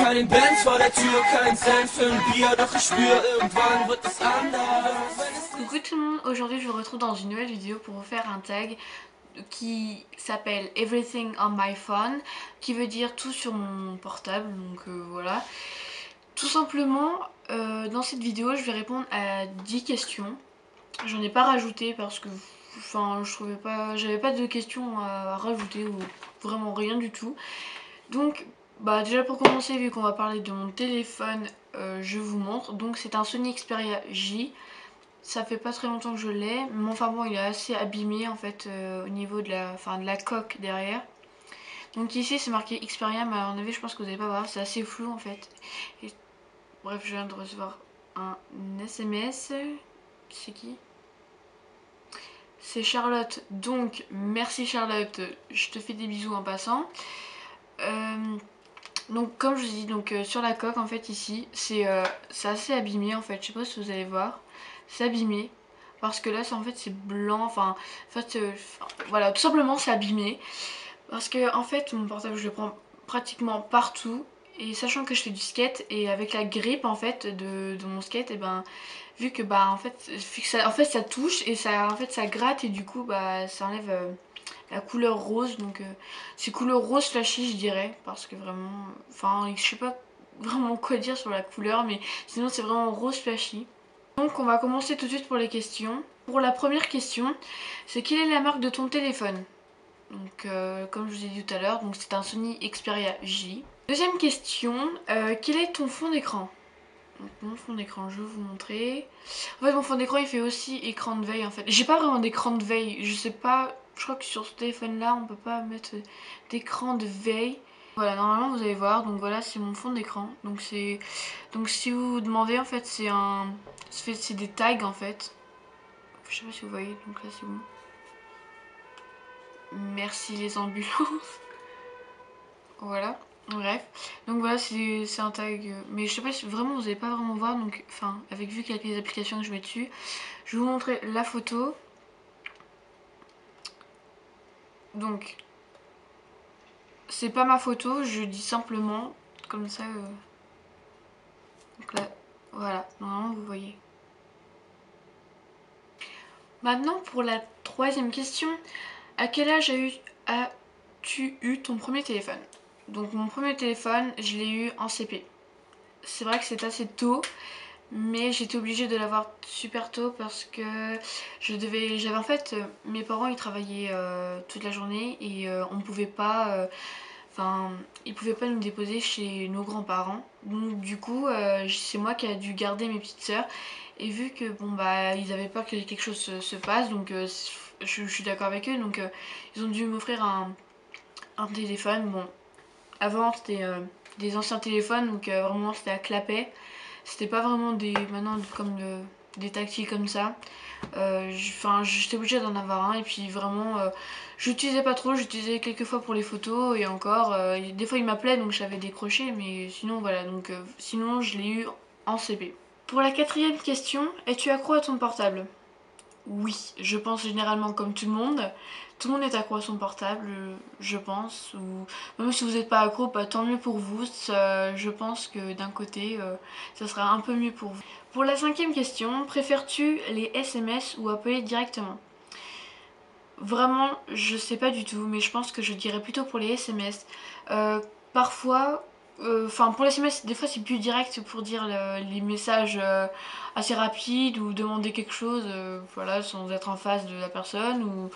keinen Benz vor der Tür, kein Cent für ein Bier, doch ich spür, irgendwann wird es anders. Coucou tout le monde, aujourd'hui je vous retrouve dans une nouvelle vidéo pour vous faire un tag qui s'appelle Everything on my phone, qui veut dire tout sur mon portable, donc voilà. Tout simplement, dans cette vidéo je vais répondre à 10 questions. J'en ai pas rajouté parce que je trouvais pas, j'avais pas de questions à rajouter ou vraiment rien du tout. Donc déjà pour commencer, vu qu'on va parler de mon téléphone, je vous montre. Donc c'est un Sony Xperia J. Ça fait pas très longtemps que je l'ai, mais enfin bon, il est assez abîmé en fait au niveau de la coque derrière. Donc ici c'est marqué Xperia, mais à mon avis je pense que vous n'allez pas voir, c'est assez flou en fait. Et, bref, je viens de recevoir un SMS. C'est qui? C'est Charlotte, donc merci Charlotte, je te fais des bisous en passant. Donc comme je vous dis, donc sur la coque en fait ici, c'est assez abîmé en fait, je sais pas si vous allez voir. C'est abîmé parce que là en fait c'est blanc, voilà, tout simplement c'est abîmé parce que en fait mon portable je le prends pratiquement partout, et sachant que je fais du skate et avec la grippe en fait de mon skate, et vu que ça touche et ça gratte, et du coup ça enlève la couleur rose, donc c'est couleur rose flashy je dirais, parce que vraiment, je sais pas vraiment quoi dire sur la couleur, mais sinon c'est vraiment rose flashy. Donc on va commencer tout de suite pour les questions. Pour la première question, c'est quelle est la marque de ton téléphone? Donc comme je vous ai dit tout à l'heure, donc c'est un Sony Xperia J. Deuxième question, quel est ton fond d'écran? Donc mon fond d'écran, je vais vous montrer. En fait mon fond d'écran il fait aussi écran de veille en fait. J'ai pas vraiment d'écran de veille, je sais pas, je crois que sur ce téléphone là on peut pas mettre d'écran de veille. Voilà, normalement vous allez voir, donc voilà c'est mon fond d'écran. Donc si vous vous demandez en fait c'est des tags en fait. Je sais pas si vous voyez, donc là c'est bon. Merci les ambulances. Voilà, bref. Donc voilà c'est un tag, mais je sais pas si vraiment vous allez pas vraiment voir, donc vu qu'il y a les applications que je mets dessus, je vais vous montrer la photo. Donc c'est pas ma photo, je dis simplement comme ça. Donc là, voilà, normalement vous voyez. Maintenant pour la troisième question, à quel âge as-tu eu ton premier téléphone? Donc mon premier téléphone, je l'ai eu en CP. C'est vrai que c'est assez tôt, mais j'étais obligée de l'avoir super tôt parce que j'avais en fait, mes parents ils travaillaient toute la journée, et on pouvait pas, ils pouvaient pas nous déposer chez nos grands-parents. Donc du coup, c'est moi qui a dû garder mes petites sœurs. Et vu que ils avaient peur que quelque chose se passe, donc je suis d'accord avec eux, donc ils ont dû m'offrir un téléphone. Bon, avant c'était des anciens téléphones, donc vraiment c'était à clapet. C'était pas vraiment maintenant comme des tactiles comme ça. J'étais obligée d'en avoir un, et puis vraiment j'utilisais pas trop, j'utilisais quelques fois pour les photos, et encore des fois il m'appelait donc j'avais décroché, mais sinon voilà, donc sinon je l'ai eu en CP. Pour la quatrième question, es-tu accro à ton portable? Oui, je pense généralement comme tout le monde. Tout le monde est accro à son portable, je pense. Ou même si vous n'êtes pas accro, tant mieux pour vous. Je pense que d'un côté, ça sera un peu mieux pour vous. Pour la cinquième question, préfères-tu les SMS ou appeler directement? Vraiment, je sais pas du tout, mais je pense que je dirais plutôt pour les SMS. Parfois, pour les SMS, des fois c'est plus direct pour dire les messages assez rapides, ou demander quelque chose, voilà, sans être en face de la personne.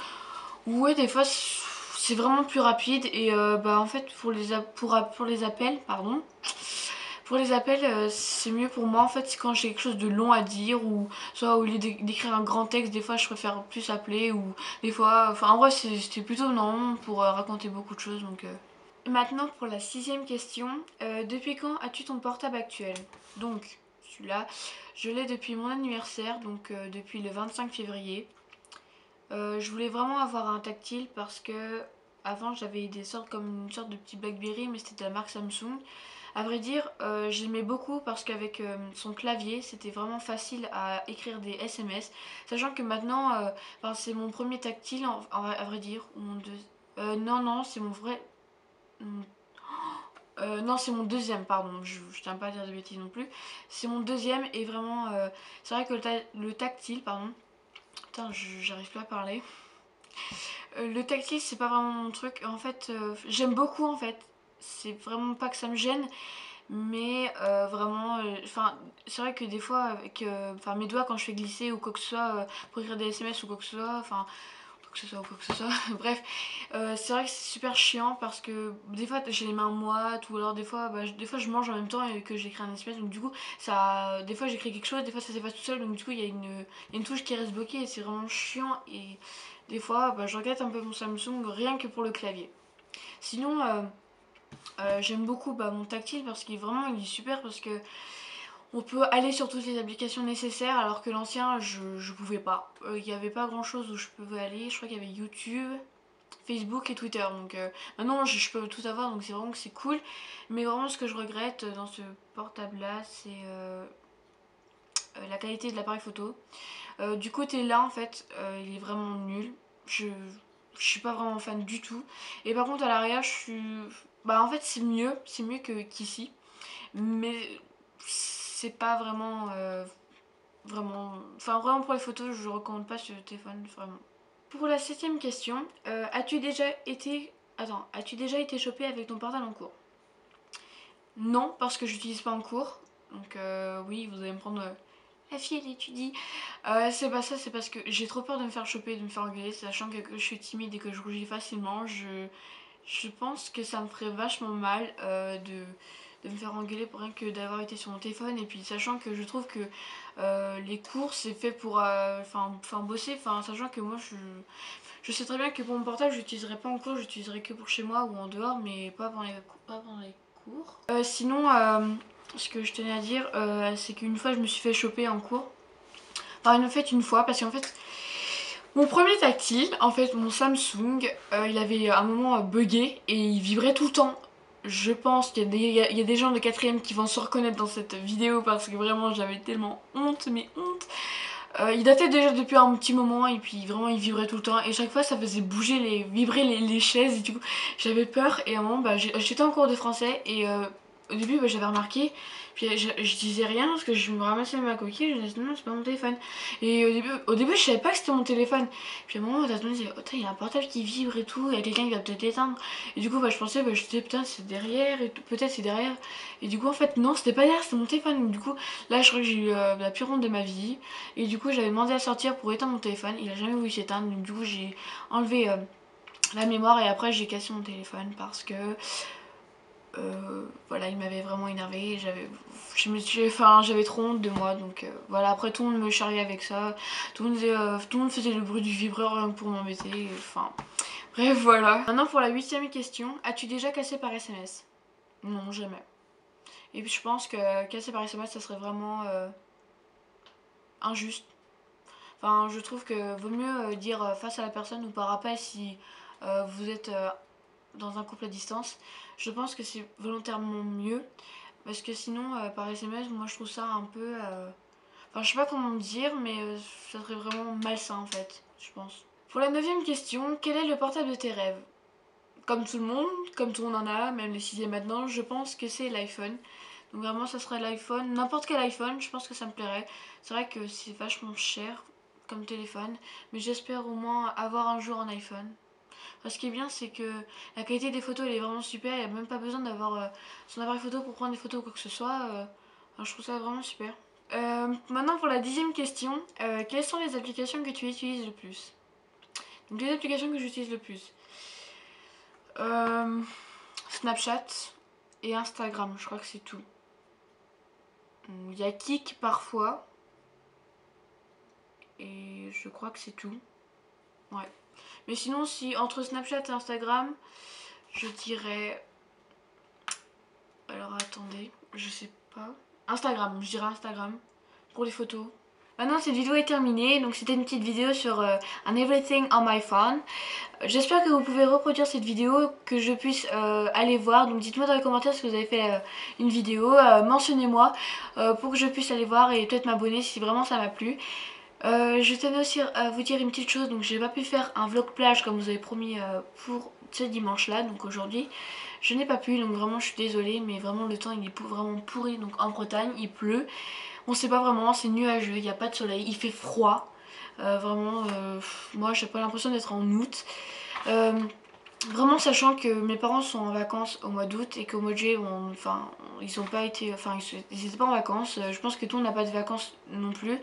Ou ouais, des fois c'est vraiment plus rapide, et en fait pour les appels, pardon. Pour les appels, c'est mieux pour moi en fait quand j'ai quelque chose de long à dire, ou soit au lieu d'écrire un grand texte, des fois je préfère plus appeler, ou des fois, en vrai c'était plutôt non pour raconter beaucoup de choses, donc. Maintenant pour la sixième question, depuis quand as-tu ton portable actuel? Donc celui-là, je l'ai depuis mon anniversaire, donc depuis le 25 février. Je voulais vraiment avoir un tactile parce que avant j'avais comme une sorte de petit Blackberry, mais c'était de la marque Samsung. À vrai dire, j'aimais beaucoup parce qu'avec son clavier, c'était vraiment facile à écrire des SMS. Sachant que maintenant, c'est mon premier tactile, à vrai dire. Non, non, c'est mon vrai... Non, c'est mon deuxième, pardon, je tiens pas à dire de bêtises non plus. C'est mon deuxième et vraiment, c'est vrai que le tactile, pardon, putain, j'arrive plus à parler. Le tactile, c'est pas vraiment mon truc. En fait, j'aime beaucoup en fait. C'est vraiment pas que ça me gêne, mais vraiment, enfin, c'est vrai que des fois, avec enfin, mes doigts, quand je fais glisser ou quoi que ce soit, pour écrire des SMS ou quoi que ce soit, enfin, quoi que ce soit ou quoi que ce soit, bref, c'est vrai que c'est super chiant parce que des fois j'ai les mains moites ou alors des fois, des fois je mange en même temps et que j'écris un SMS, donc du coup, ça, des fois j'écris quelque chose, des fois ça s'efface tout seul, donc du coup il y a une touche qui reste bloquée et c'est vraiment chiant et des fois je regrette un peu mon Samsung rien que pour le clavier. Sinon, j'aime beaucoup mon tactile parce qu'il vraiment il est super parce que on peut aller sur toutes les applications nécessaires alors que l'ancien je pouvais pas. Il n'y avait pas grand chose où je pouvais aller. Je crois qu'il y avait YouTube, Facebook et Twitter. Donc maintenant je peux tout avoir donc c'est vraiment que c'est cool. Mais vraiment ce que je regrette dans ce portable là c'est la qualité de l'appareil photo. Du côté là en fait il est vraiment nul. Je suis pas vraiment fan du tout. Et par contre à l'arrière je suis... Bah en fait c'est mieux que qu'ici. Mais c'est pas vraiment vraiment... Enfin vraiment pour les photos je recommande pas ce téléphone vraiment. Pour la septième question, as-tu déjà été... Attends, as-tu déjà été chopé avec ton portable en cours? Non, parce que j'utilise pas en cours. Donc oui, vous allez me prendre... la fille elle étudie. C'est pas ça, c'est parce que j'ai trop peur de me faire choper, de me faire engueuler, sachant que je suis timide et que je rougis facilement. Je pense que ça me ferait vachement mal de me faire engueuler pour rien que d'avoir été sur mon téléphone. Et puis sachant que je trouve que les cours c'est fait pour bosser, sachant que moi je sais très bien que pour mon portable j'utiliserai pas en cours, j'utiliserai que pour chez moi ou en dehors, mais pas pendant les cours. Sinon, ce que je tenais à dire, c'est qu'une fois je me suis fait choper en cours. Enfin, une fois, parce qu'en fait, mon premier tactile, en fait, mon Samsung, il avait à un moment bugué et il vibrait tout le temps. Je pense qu'il y a des gens de quatrième qui vont se reconnaître dans cette vidéo parce que vraiment j'avais tellement honte, mais honte. Il datait déjà depuis un petit moment et puis vraiment il vibrait tout le temps et chaque fois ça faisait bouger, vibrer les chaises et du coup j'avais peur et à un moment j'étais en cours de français et au début j'avais remarqué puis je disais rien parce que je me ramassais ma coquille, je disais non c'est pas mon téléphone et au début je savais pas que c'était mon téléphone puis à un moment je me disais oh il y a un portable qui vibre et tout, il y a quelqu'un qui va peut-être l'éteindre et du coup je pensais je disais putain c'est derrière et peut-être c'est derrière et du coup en fait non c'était pas derrière c'était mon téléphone donc, du coup là je crois que j'ai eu la pire honte de ma vie et du coup j'avais demandé à sortir pour éteindre mon téléphone, il a jamais voulu s'éteindre donc du coup j'ai enlevé la mémoire et après j'ai cassé mon téléphone parce que voilà il m'avait vraiment énervé, j'avais trop honte de moi donc voilà après tout le monde me charriait avec ça, tout le monde faisait le bruit du vibreur rien que pour m'embêter, enfin bref voilà. Maintenant pour la huitième question, as-tu déjà cassé par SMS? Non jamais. Et puis je pense que casser par SMS ça serait vraiment injuste. Enfin, je trouve que vaut mieux dire face à la personne ou par appel si vous êtes dans un couple à distance. Je pense que c'est volontairement mieux parce que sinon, par SMS, moi je trouve ça un peu. Enfin, je sais pas comment dire, mais ça serait vraiment malsain en fait, je pense. Pour la neuvième question, quel est le portable de tes rêves? Comme tout le monde en a, même les sixièmes maintenant, je pense que c'est l'iPhone. Donc vraiment, ça serait l'iPhone, n'importe quel iPhone, je pense que ça me plairait. C'est vrai que c'est vachement cher comme téléphone, mais j'espère au moins avoir un jour un iPhone. Enfin, ce qui est bien, c'est que la qualité des photos, elle est vraiment super, il n'y a même pas besoin d'avoir son appareil photo pour prendre des photos ou quoi que ce soit. Enfin, je trouve ça vraiment super. Maintenant, pour la dixième question, quelles sont les applications que tu utilises le plus? Donc les applications que j'utilise le plus. Snapchat et Instagram, je crois que c'est tout. Il y a Kik parfois. Et je crois que c'est tout. Ouais. Mais sinon, si entre Snapchat et Instagram, je dirais... Alors attendez, je sais pas. Instagram, je dirais Instagram. Pour les photos. Maintenant cette vidéo est terminée, donc c'était une petite vidéo sur un everything on my phone. J'espère que vous pouvez reproduire cette vidéo, que je puisse aller voir. Donc dites-moi dans les commentaires si vous avez fait une vidéo, mentionnez-moi pour que je puisse aller voir et peut-être m'abonner si vraiment ça m'a plu. Je tenais aussi à vous dire une petite chose, donc j'ai pas pu faire un vlog plage comme vous avez promis pour ce dimanche là, donc aujourd'hui. je n'ai pas pu, donc vraiment je suis désolée, mais vraiment le temps il est vraiment pourri. Donc en Bretagne il pleut, on sait pas vraiment, c'est nuageux, il n'y a pas de soleil, il fait froid. Vraiment, moi j'ai pas l'impression d'être en août. Vraiment sachant que mes parents sont en vacances au mois d'août et qu'au mois de juillet, ils ont pas été, ils étaient pas en vacances. Je pense que tout le monde n'a pas de vacances non plus.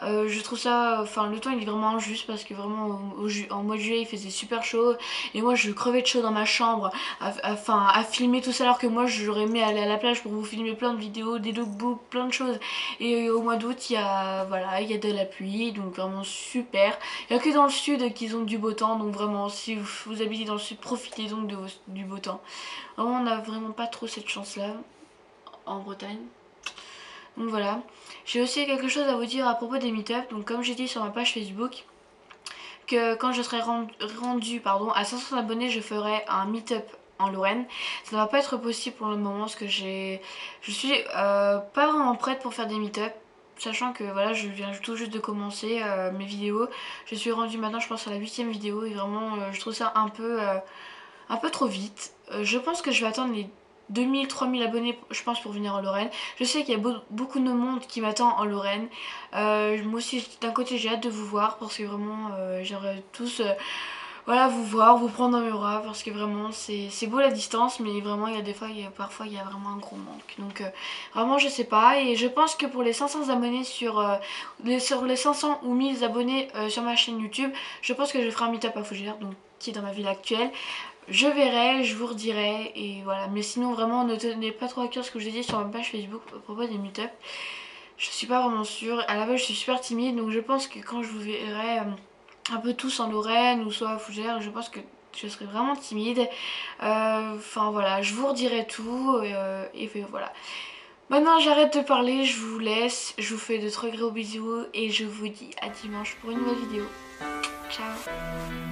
Je trouve ça, le temps il est vraiment injuste parce que vraiment en mois de juillet il faisait super chaud et moi je crevais de chaud dans ma chambre à filmer tout ça alors que moi j'aurais aimé aller à la plage pour vous filmer plein de vidéos, des lookbooks, plein de choses. Et au mois d'août il y a de la pluie, donc vraiment super. Il n'y a que dans le sud qu'ils ont du beau temps, donc vraiment si vous habitez dans le sud, profitez donc du beau temps. Vraiment on n'a vraiment pas trop cette chance là en Bretagne. Donc voilà. J'ai aussi quelque chose à vous dire à propos des meet-up. Donc comme j'ai dit sur ma page Facebook, que quand je serai rendue à 500 abonnés, je ferai un meet-up en Lorraine. Ça ne va pas être possible pour le moment parce que je suis pas vraiment prête pour faire des meet-up. Sachant que voilà, je viens tout juste de commencer mes vidéos. Je suis rendue maintenant je pense à la 8ème vidéo et vraiment je trouve ça un peu trop vite. Je pense que je vais attendre les 2000-3000 abonnés je pense pour venir en Lorraine. Je sais qu'il y a beaucoup de monde qui m'attend en Lorraine. Moi aussi d'un côté j'ai hâte de vous voir parce que vraiment j'aimerais tous voilà, vous voir, vous prendre dans mes bras parce que vraiment c'est beau la distance mais vraiment il y a des fois, parfois il y a vraiment un gros manque. Donc vraiment je sais pas et je pense que pour les 500 abonnés sur les 500 ou 1000 abonnés sur ma chaîne YouTube, je pense que je ferai un meet-up à Fougères, donc qui est dans ma ville actuelle. Je verrai, je vous redirai et voilà. Mais sinon vraiment ne tenez pas trop à cœur ce que je vous ai dit sur ma page Facebook à propos des meet-up. Je suis pas vraiment sûre. À la base je suis super timide donc je pense que quand je vous verrai un peu tous en Lorraine ou soit à Fougères, je pense que je serai vraiment timide. Enfin voilà, je vous redirai tout et voilà. Maintenant j'arrête de parler, je vous laisse, je vous fais de très gros bisous et je vous dis à dimanche pour une nouvelle vidéo. Ciao.